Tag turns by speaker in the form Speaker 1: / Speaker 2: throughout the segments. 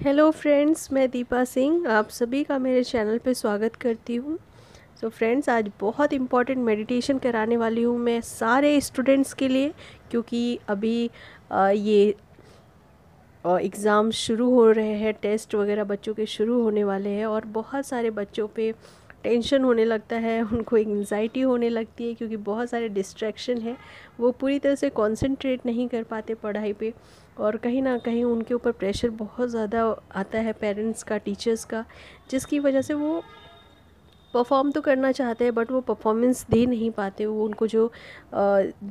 Speaker 1: Hello friends, मैं दीपा सिंह आप सभी का मेरे चैनल पे स्वागत करती हूँ। सो फ्रेंड्स, आज बहुत इम्पॉर्टेंट मेडिटेशन कराने वाली हूँ मैं सारे स्टूडेंट्स के लिए, क्योंकि अभी ये एग्ज़ाम शुरू हो रहे हैं, टेस्ट वगैरह बच्चों के शुरू होने वाले हैं और बहुत सारे बच्चों पे टेंशन होने लगता है, उनको एंग्जाइटी होने लगती है क्योंकि बहुत सारे डिस्ट्रैक्शन है। वो पूरी तरह से कंसंट्रेट नहीं कर पाते पढ़ाई पे और कहीं ना कहीं उनके ऊपर प्रेशर बहुत ज़्यादा आता है पेरेंट्स का, टीचर्स का, जिसकी वजह से वो परफॉर्म तो करना चाहते हैं बट वो परफॉर्मेंस दे नहीं पाते। वो उनको जो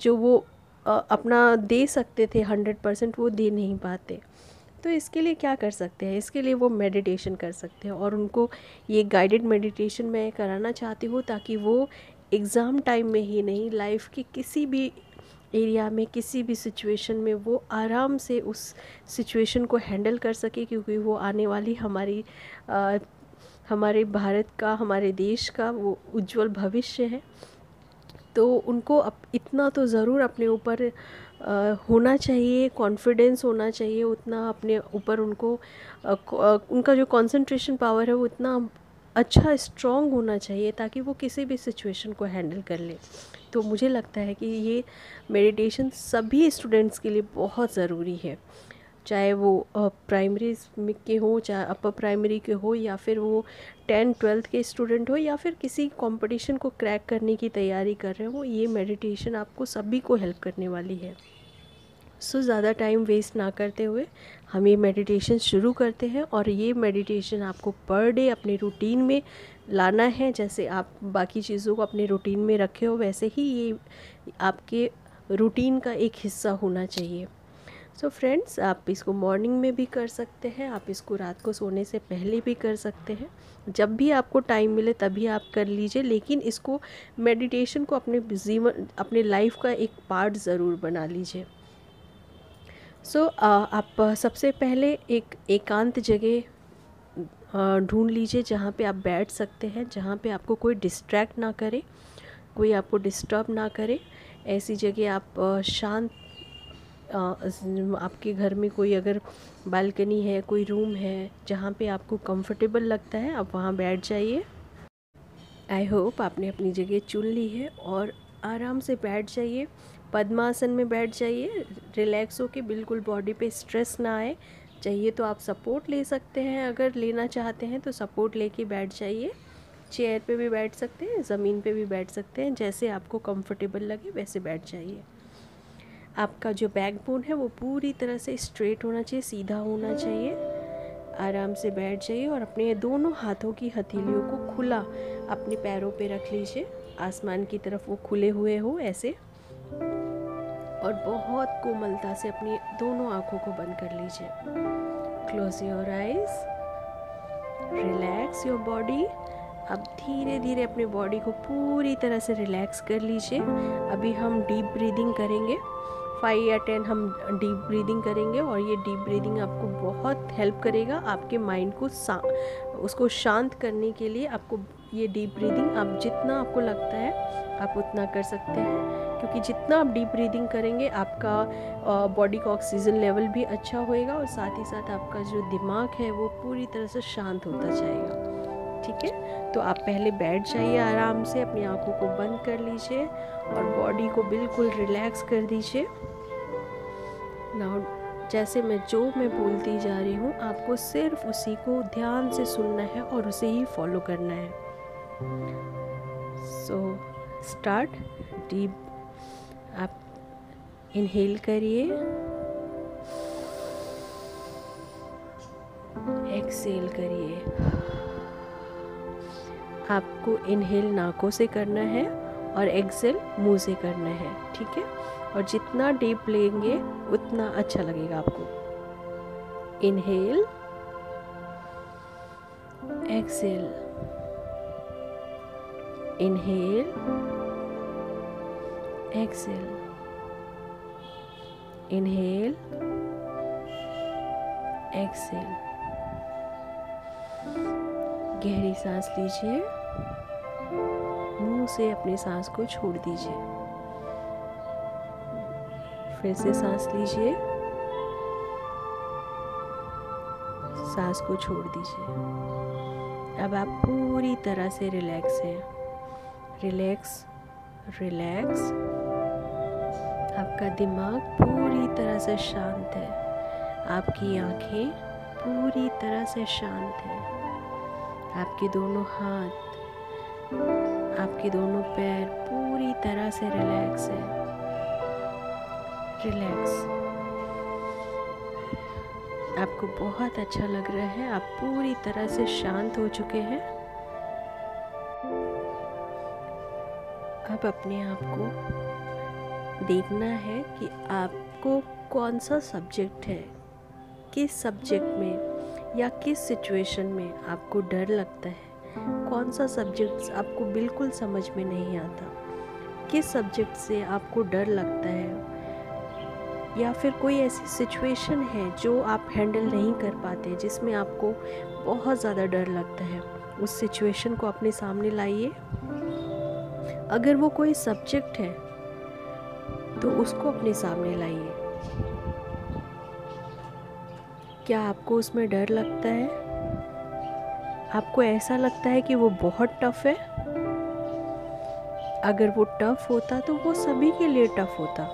Speaker 1: वो अपना दे सकते थे 100% वो दे नहीं पाते। तो इसके लिए क्या कर सकते हैं? इसके लिए वो मेडिटेशन कर सकते हैं और उनको ये गाइडेड मेडिटेशन मैं कराना चाहती हूँ ताकि वो एग्ज़ाम टाइम में ही नहीं, लाइफ के किसी भी एरिया में, किसी भी सिचुएशन में वो आराम से उस सिचुएशन को हैंडल कर सके, क्योंकि वो आने वाली हमारे भारत का, हमारे देश का वो उज्जवल भविष्य है। तो उनको इतना तो ज़रूर अपने ऊपर होना चाहिए, कॉन्फिडेंस होना चाहिए उतना अपने ऊपर उनको, उनका जो कंसंट्रेशन पावर है वो इतना अच्छा स्ट्रॉन्ग होना चाहिए ताकि वो किसी भी सिचुएशन को हैंडल कर ले। तो मुझे लगता है कि ये मेडिटेशन सभी स्टूडेंट्स के लिए बहुत ज़रूरी है, चाहे वो प्राइमरी के हो, चाहे अपर प्राइमरी के हो, या फिर वो 10-12 के स्टूडेंट हो, या फिर किसी कंपटीशन को क्रैक करने की तैयारी कर रहे हो। ये मेडिटेशन आपको सभी को हेल्प करने वाली है। सो ज़्यादा टाइम वेस्ट ना करते हुए हम ये मेडिटेशन शुरू करते हैं। और ये मेडिटेशन आपको पर डे अपने रूटीन में लाना है। जैसे आप बाकी चीज़ों को अपने रूटीन में रखे हो, वैसे ही ये आपके रूटीन का एक हिस्सा होना चाहिए। सो फ्रेंड्स, आप इसको मॉर्निंग में भी कर सकते हैं, आप इसको रात को सोने से पहले भी कर सकते हैं। जब भी आपको टाइम मिले तभी आप कर लीजिए, लेकिन इसको, मेडिटेशन को अपने जीवन, अपने लाइफ का एक पार्ट ज़रूर बना लीजिए। सो आप सबसे पहले एक एकांत जगह ढूंढ लीजिए जहाँ पे आप बैठ सकते हैं, जहाँ पे आपको कोई डिस्ट्रैक्ट ना करे, कोई आपको डिस्टर्ब ना करे। ऐसी जगह आप शांत, आपके घर में कोई अगर बालकनी है, कोई रूम है जहाँ पे आपको कंफर्टेबल लगता है, आप वहाँ बैठ जाइए। आई होप आपने अपनी जगह चुन ली है और आराम से बैठ जाइए। पद्मासन में बैठ जाइए, रिलैक्स होके, बिल्कुल बॉडी पे स्ट्रेस ना आए। चाहिए तो आप सपोर्ट ले सकते हैं, अगर लेना चाहते हैं तो सपोर्ट लेके बैठ जाइए। चेयर पे भी बैठ सकते हैं, ज़मीन पे भी बैठ सकते हैं, जैसे आपको कंफर्टेबल लगे वैसे बैठ जाइए। आपका जो बैकबोन है वो पूरी तरह से स्ट्रेट होना चाहिए, सीधा होना चाहिए। आराम से बैठ जाइए और अपने दोनों हाथों की हथेलियों को खुला अपने पैरों पे रख लीजिए, आसमान की तरफ वो खुले हुए हो ऐसे। और बहुत कोमलता से अपनी दोनों आँखों को बंद कर लीजिए। Close your eyes, relax your body. अब धीरे धीरे अपने बॉडी को पूरी तरह से रिलैक्स कर लीजिए। अभी हम डीप ब्रीदिंग करेंगे, 5 या 10 हम डीप ब्रीदिंग करेंगे और ये डीप ब्रीदिंग आपको बहुत हेल्प करेगा आपके माइंड को उसको शांत करने के लिए। आपको ये डीप ब्रीदिंग, आप जितना आपको लगता है आप उतना कर सकते हैं, क्योंकि जितना आप डीप ब्रीदिंग करेंगे आपका बॉडी का ऑक्सीजन लेवल भी अच्छा होएगा और साथ ही साथ आपका जो दिमाग है वो पूरी तरह से शांत होता जाएगा। ठीक है, तो आप पहले बैठ जाइए, आराम से अपनी आंखों को बंद कर लीजिए और बॉडी को बिल्कुल रिलैक्स कर दीजिए। नाउ जैसे मैं बोलती जा रही हूँ, आपको सिर्फ उसी को ध्यान से सुनना है और उसे ही फॉलो करना है। So start deep. आप इनहेल करिए, एक्सेल करिए। आपको इनहेल नाकों से करना है और एक्सेल मुंह से करना है, ठीक है। और जितना डीप लेंगे उतना अच्छा लगेगा आपको। Inhale, exhale, inhale, exhale, inhale, exhale. गहरी सांस लीजिए, मुंह से अपनी सांस को छोड़ दीजिए। फिर से सांस लीजिए, सांस को छोड़ दीजिए। अब आप पूरी तरह से रिलैक्स हैं। Relax relax. आपका दिमाग पूरी तरह से शांत है। आपकी आंखें पूरी तरह से शांत हैं। आपके दोनों हाथ, आपके दोनों पैर पूरी तरह से रिलैक्स है। रिलैक्स। आपको बहुत अच्छा लग रहा है। आप पूरी तरह से शांत हो चुके हैं। अब अपने आप को देखना है कि आपको कौन सा सब्जेक्ट है, किस सब्जेक्ट में या किस सिचुएशन में आपको डर लगता है, कौन सा सब्जेक्ट आपको बिल्कुल समझ में नहीं आता, किस सब्जेक्ट से आपको डर लगता है, या फिर कोई ऐसी सिचुएशन है जो आप हैंडल नहीं कर पाते, जिसमें आपको बहुत ज़्यादा डर लगता है। उस सिचुएशन को अपने सामने लाइए। अगर वो कोई सब्जेक्ट है तो उसको अपने सामने लाइए। क्या आपको उसमें डर लगता है? आपको ऐसा लगता है कि वो बहुत टफ है? अगर वो टफ होता तो वो सभी के लिए टफ होता।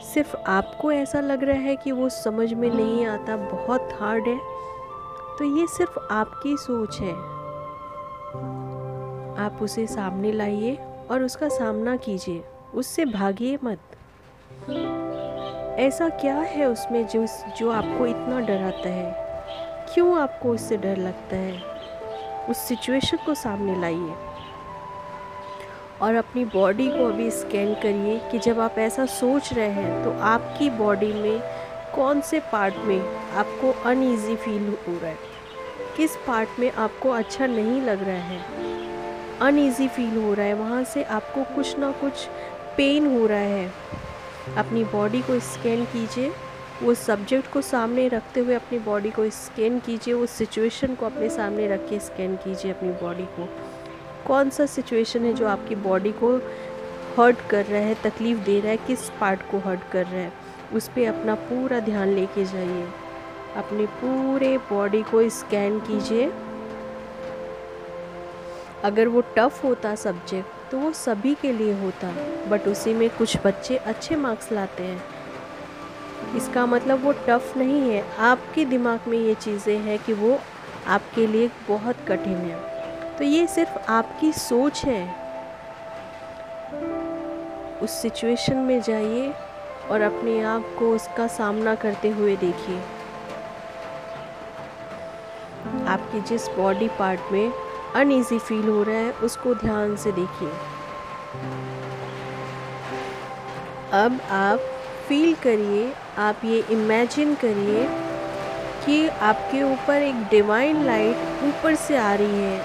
Speaker 1: सिर्फ आपको ऐसा लग रहा है कि वो समझ में नहीं आता, बहुत हार्ड है, तो ये सिर्फ आपकी सोच है। आप उसे सामने लाइए और उसका सामना कीजिए, उससे भागिए मत। ऐसा क्या है उसमें जो आपको इतना डराता है? क्यों आपको उससे डर लगता है? उस सिचुएशन को सामने लाइए और अपनी बॉडी को अभी स्कैन करिए कि जब आप ऐसा सोच रहे हैं तो आपकी बॉडी में कौन से पार्ट में आपको अनईजी फील हो रहा है, किस पार्ट में आपको अच्छा नहीं लग रहा है, अनईजी फील हो रहा है, वहाँ से आपको कुछ ना कुछ पेन हो रहा है। अपनी बॉडी को स्कैन कीजिए, वो सब्जेक्ट को सामने रखते हुए अपनी बॉडी को स्कैन कीजिए, उस सिचुएशन को अपने सामने रख के स्कैन कीजिए अपनी बॉडी को। कौन सा सिचुएशन है जो आपकी बॉडी को हर्ट कर रहा है, तकलीफ़ दे रहा है, किस पार्ट को हर्ट कर रहा है, उस पर अपना पूरा ध्यान लेके जाइए। अपने पूरे बॉडी को स्कैन कीजिए। अगर वो टफ़ होता सब्जेक्ट तो वो सभी के लिए होता, बट उसी में कुछ बच्चे अच्छे मार्क्स लाते हैं। इसका मतलब वो टफ़ नहीं है, आपके दिमाग में ये चीज़ें हैं कि वो आपके लिए बहुत कठिन है। तो ये सिर्फ आपकी सोच है। उस सिचुएशन में जाइए और अपने आप को उसका सामना करते हुए देखिए। आपके जिस बॉडी पार्ट में अनईजी फील हो रहा है उसको ध्यान से देखिए। अब आप फील करिए, आप ये इमेजिन करिए कि आपके ऊपर एक डिवाइन लाइट ऊपर से आ रही है।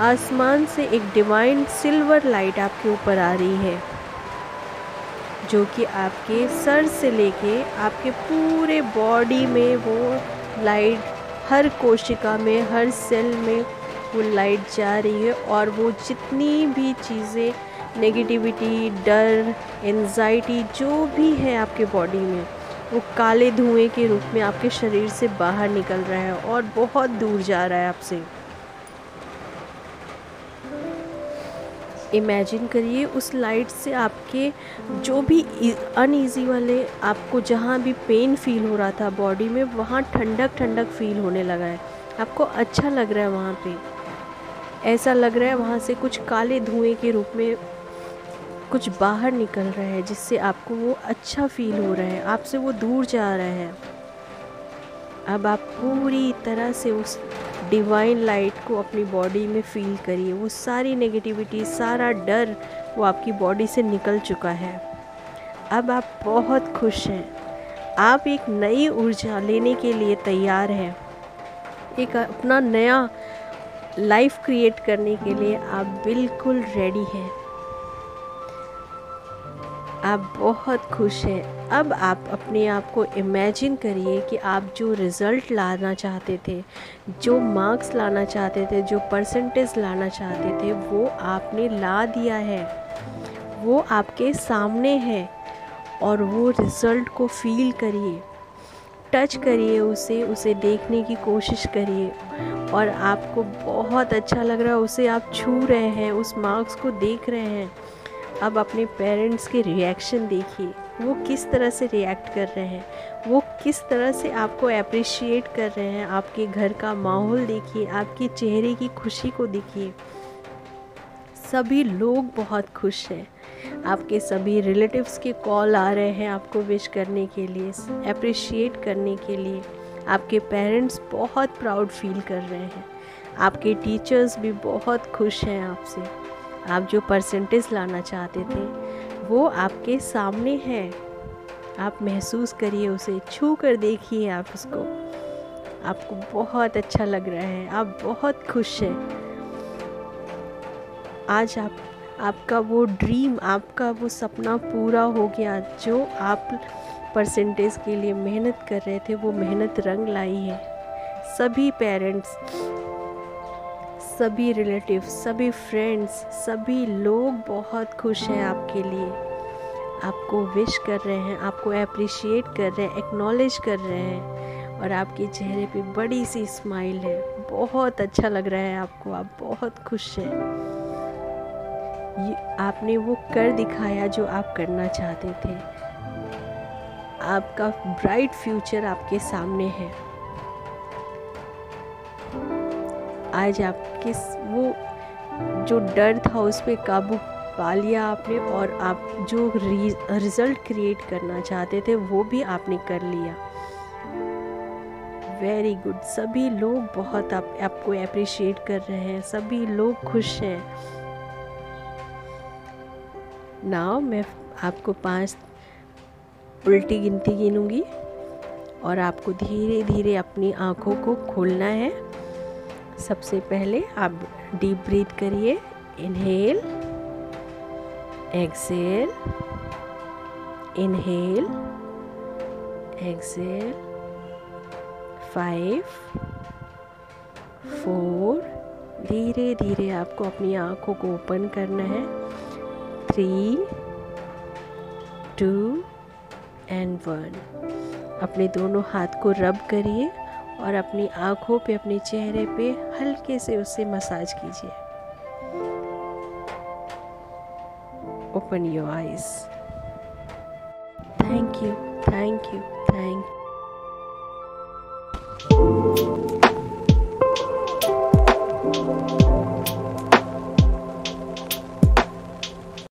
Speaker 1: आसमान से एक डिवाइन सिल्वर लाइट आपके ऊपर आ रही है, जो कि आपके सर से लेके आपके पूरे बॉडी में वो लाइट, हर कोशिका में, हर सेल में वो लाइट जा रही है। और वो जितनी भी चीज़ें, नेगेटिविटी, डर, एंजाइटी जो भी है आपके बॉडी में, वो काले धुएं के रूप में आपके शरीर से बाहर निकल रहा है और बहुत दूर जा रहा है आपसे। इमेजिन करिए उस लाइट से आपके जो भी अनईजी वाले, आपको जहाँ भी पेन फील हो रहा था बॉडी में, वहाँ ठंडक ठंडक फील होने लगा है। आपको अच्छा लग रहा है वहाँ पे। ऐसा लग रहा है वहाँ से कुछ काले धुएं के रूप में कुछ बाहर निकल रहा है, जिससे आपको वो अच्छा फील हो रहा है, आपसे वो दूर जा रहा है। अब आप पूरी तरह से उस डिवाइन लाइट को अपनी बॉडी में फील करिए। वो सारी नेगेटिविटी, सारा डर वो आपकी बॉडी से निकल चुका है। अब आप बहुत खुश हैं। आप एक नई ऊर्जा लेने के लिए तैयार हैं। एक अपना नया लाइफ क्रिएट करने के लिए आप बिल्कुल रेडी हैं। आप बहुत खुश हैं। अब आप अपने आप को इमेजिन करिए कि आप जो रिज़ल्ट लाना चाहते थे, जो मार्क्स लाना चाहते थे, जो परसेंटेज लाना चाहते थे, वो आपने ला दिया है। वो आपके सामने है और वो रिज़ल्ट को फील करिए। टच करिए उसे देखने की कोशिश करिए, और आपको बहुत अच्छा लग रहा है, उसे आप छू रहे हैं, उस मार्क्स को देख रहे हैं। अब अपने पेरेंट्स के रिएक्शन देखिए, वो किस तरह से रिएक्ट कर रहे हैं, वो किस तरह से आपको अप्रिशिएट कर रहे हैं। आपके घर का माहौल देखिए, आपके चेहरे की खुशी को देखिए। सभी लोग बहुत खुश हैं। आपके सभी रिलेटिव्स के कॉल आ रहे हैं आपको विश करने के लिए, अप्रिशिएट करने के लिए। आपके पेरेंट्स बहुत प्राउड फील कर रहे हैं। आपके टीचर्स भी बहुत खुश हैं आपसे। आप जो परसेंटेज लाना चाहते थे वो आपके सामने है। आप महसूस करिए उसे, छू कर देखिए आप उसको। आपको बहुत अच्छा लग रहा है, आप बहुत खुश हैं। आज आपका वो ड्रीम, आपका वो सपना पूरा हो गया। जो आप परसेंटेज के लिए मेहनत कर रहे थे वो मेहनत रंग लाई है। सभी पेरेंट्स, सभी रिलेटिव्स, सभी फ्रेंड्स, सभी लोग बहुत खुश हैं आपके लिए। आपको विश कर रहे हैं, आपको अप्रिशिएट कर रहे हैं, एक्नॉलेज कर रहे हैं, और आपके चेहरे पे बड़ी सी स्माइल है। बहुत अच्छा लग रहा है आपको, आप बहुत खुश हैं। आपने वो कर दिखाया जो आप करना चाहते थे। आपका ब्राइट फ्यूचर आपके सामने है। आज आपके वो जो डर था उस पे काबू पा लिया आपने, और आप जो रिजल्ट क्रिएट करना चाहते थे वो भी आपने कर लिया। Very good. सभी लोग बहुत आपको अप्रिशिएट कर रहे हैं, सभी लोग खुश हैं। नाउ मैं आपको 5 उल्टी गिनती गिनूंगी, और आपको धीरे धीरे अपनी आँखों को खोलना है। सबसे पहले आप डीप ब्रीथ करिए। Inhale, exhale, inhale, exhale. 5, 4, धीरे धीरे आपको अपनी आँखों को ओपन करना है। 3, 2 एंड 1। अपने दोनों हाथ को रब करिए और अपनी आँखों पे, अपने चेहरे पे हल्के से उससे मसाज कीजिए। Open your eyes. Thank you, thank you, thank you.